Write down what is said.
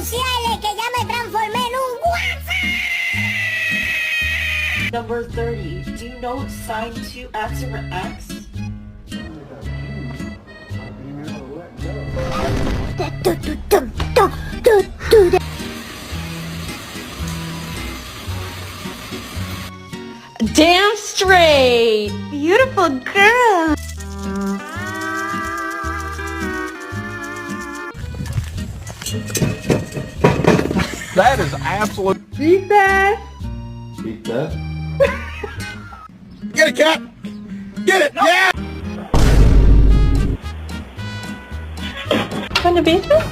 sociales que ya me transformé en un WhatsApp. Number 30. Do you know sine 2x over x? Damn straight! Beautiful girl! That is absolute. Beat that! Beat that. Get it, cat! Get it! Yeah! From the basement?